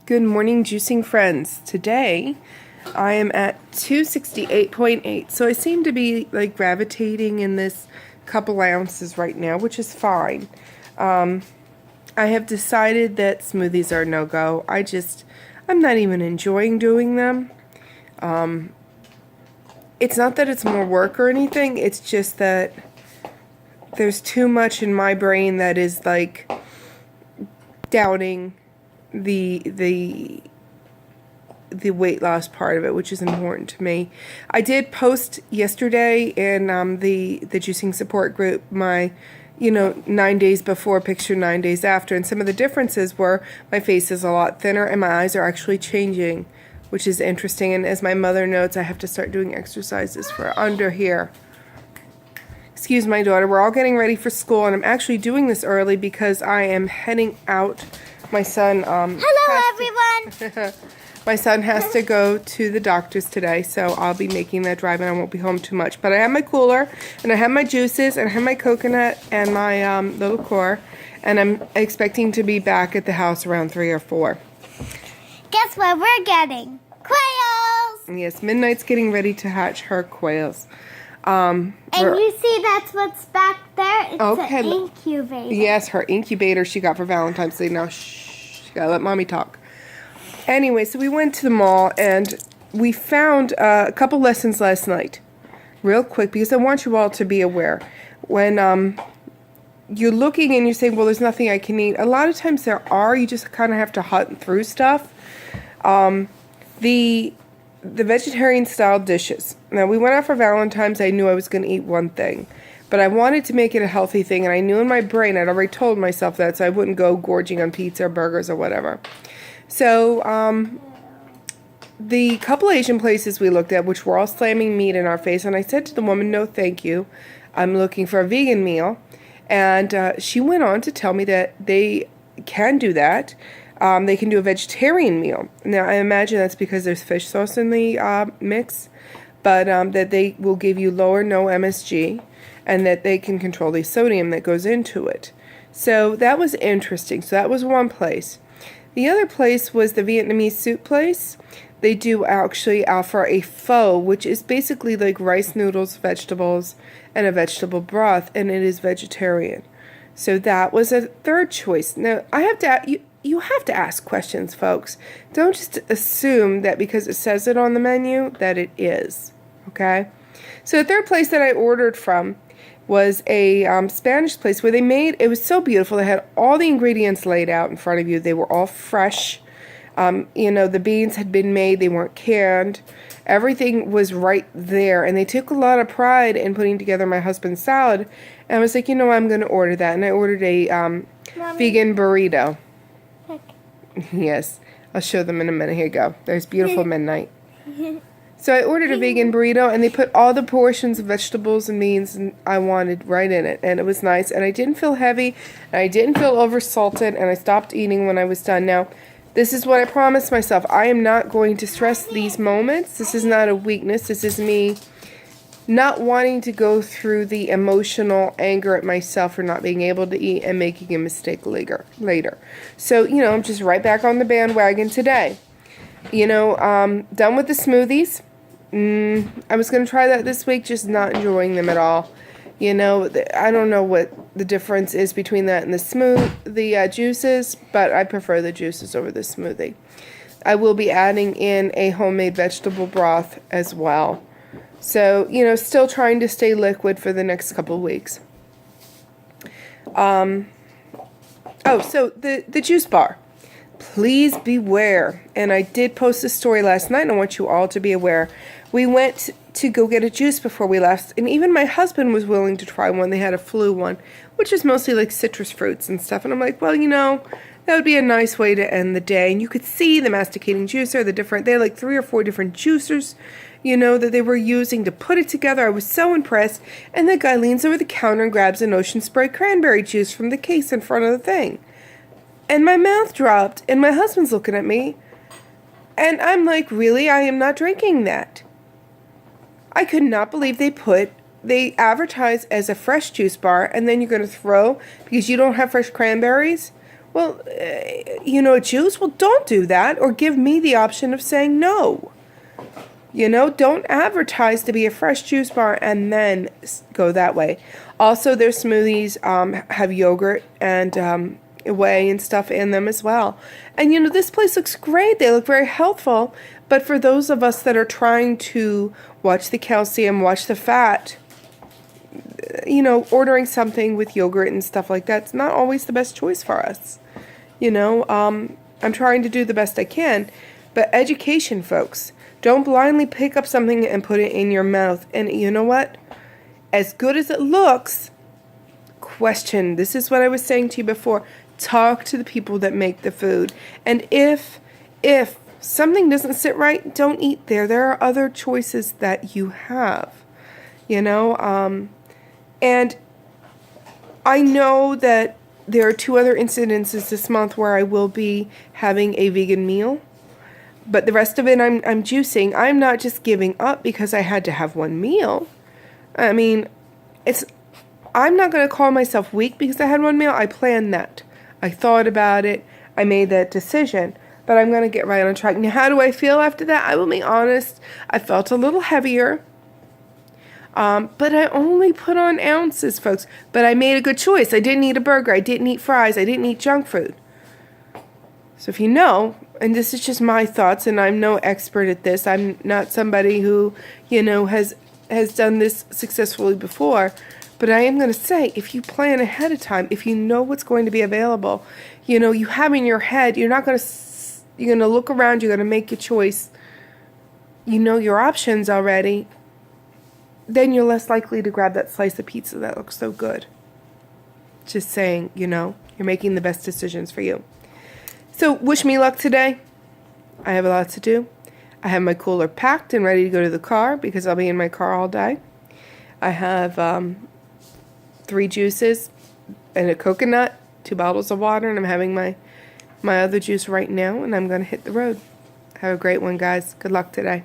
Good morning, juicing friends. Today, I am at 268.8, so I seem to be like gravitating in this couple ounces right now, which is fine. I have decided that smoothies are no-go. I'm not even enjoying doing them. It's not that it's more work or anything, it's just that there's too much in my brain that is like doubting the weight loss part of it, which is important to me. I did post yesterday in the juicing support group my 9 days before picture, 9 days after, and some of the differences were my face is a lot thinner and my eyes are actually changing, which is interesting. And as my mother notes, I have to start doing exercises for under here. Excuse my daughter, we're all getting ready for school, and I'm actually doing this early because I am heading out. My son Hello everyone. My son has to go to the doctor's today, so I'll be making that drive and I won't be home too much. But I have my cooler, and I have my juices, and I have my coconut and my little core, and I'm expecting to be back at the house around 3 or 4. Guess what we're getting? Quails! Yes, Midnight's getting ready to hatch her quails. And you see that's what's back there? It's okay. an incubator. Yes, her incubator she got for Valentine's Day. Now, shh, gotta let mommy talk. Anyway, so we went to the mall and we found a couple lessons last night. Real quick, because I want you all to be aware. When you're looking and you're saying, well, there's nothing I can eat. A lot of times there are. You just kind of have to hunt through stuff. The vegetarian style dishes. Now, we went out for Valentine's. I knew I was going to eat one thing. But I wanted to make it a healthy thing. And I knew in my brain, I'd already told myself that, so I wouldn't go gorging on pizza or burgers or whatever. So, the couple Asian places we looked at, which were all slamming meat in our face, and I said to the woman, no thank you, I'm looking for a vegan meal. And she went on to tell me that they can do that. They can do a vegetarian meal. Now, I imagine that's because there's fish sauce in the mix, but that they will give you low or no MSG, and that they can control the sodium that goes into it. So that was interesting. So that was one place. The other place was the Vietnamese soup place. They do actually offer a pho, which is basically like rice noodles, vegetables, and a vegetable broth, and it is vegetarian. So that was a third choice. Now, you have to ask questions, folks. Don't just assume that because it says it on the menu that it is, okay? So the third place that I ordered from was a Spanish place where it was so beautiful. They had all the ingredients laid out in front of you. They were all fresh. The beans had been made. They weren't canned. Everything was right there. And they took a lot of pride in putting together my husband's salad. And I was like, I'm going to order that. And I ordered a vegan burrito. Yes, I'll show them in a minute. Here you go. There's beautiful Midnight. So I ordered a vegan burrito, and they put all the portions of vegetables and beans I wanted right in it, and it was nice. And I didn't feel heavy, and I didn't feel oversalted, and I stopped eating when I was done. Now, this is what I promised myself. I am not going to stress these moments. This is not a weakness. This is me not wanting to go through the emotional anger at myself for not being able to eat and making a mistake later. So, I'm just right back on the bandwagon today. Done with the smoothies. I was going to try that this week, just not enjoying them at all. I don't know what the difference is between that and the juices, but I prefer the juices over the smoothie. I will be adding in a homemade vegetable broth as well. So, still trying to stay liquid for the next couple of weeks. So the juice bar. Please beware. And I did post a story last night, and I want you all to be aware. We went to go get a juice before we left, and even my husband was willing to try one. They had a flu one, which is mostly like citrus fruits and stuff. And I'm like, well, that would be a nice way to end the day. And you could see the masticating juicer, they had like 3 or 4 different juicers, that they were using to put it together. I was so impressed. And the guy leans over the counter and grabs an Ocean Spray cranberry juice from the case in front of the thing. And my mouth dropped, and my husband's looking at me, and I'm like, really? I am not drinking that. I could not believe they advertise as a fresh juice bar, and then you're going to throw, because you don't have fresh cranberries, Well, a juice? Well, don't do that, or give me the option of saying no. Don't advertise to be a fresh juice bar and then go that way. Also, their smoothies have yogurt and whey and stuff in them as well. And this place looks great. They look very healthful. But for those of us that are trying to watch the calcium, watch the fat, ordering something with yogurt and stuff like that's not always the best choice for us. I'm trying to do the best I can. But education, folks. Don't blindly pick up something and put it in your mouth. And you know what? As good as it looks, question. This is what I was saying to you before. Talk to the people that make the food. And if something doesn't sit right, don't eat there. There are other choices that you have. And I know that there are 2 other incidences this month where I will be having a vegan meal. But the rest of it, I'm juicing. I'm not just giving up because I had to have one meal. I mean, I'm not going to call myself weak because I had one meal. I planned that. I thought about it. I made that decision. But I'm going to get right on track. Now, how do I feel after that? I will be honest. I felt a little heavier. But I only put on ounces, folks. But I made a good choice. I didn't eat a burger. I didn't eat fries. I didn't eat junk food. So if you know, and this is just my thoughts, and I'm no expert at this. I'm not somebody who, has done this successfully before. But I am going to say, if you plan ahead of time, if you know what's going to be available, you have in your head, you're going to look around, you're going to make your choice. You know your options already. Then you're less likely to grab that slice of pizza that looks so good. Just saying, you're making the best decisions for you. So wish me luck today. I have a lot to do. I have my cooler packed and ready to go to the car because I'll be in my car all day. I have 3 juices and a coconut, 2 bottles of water, and I'm having my other juice right now, and I'm going to hit the road. Have a great one, guys. Good luck today.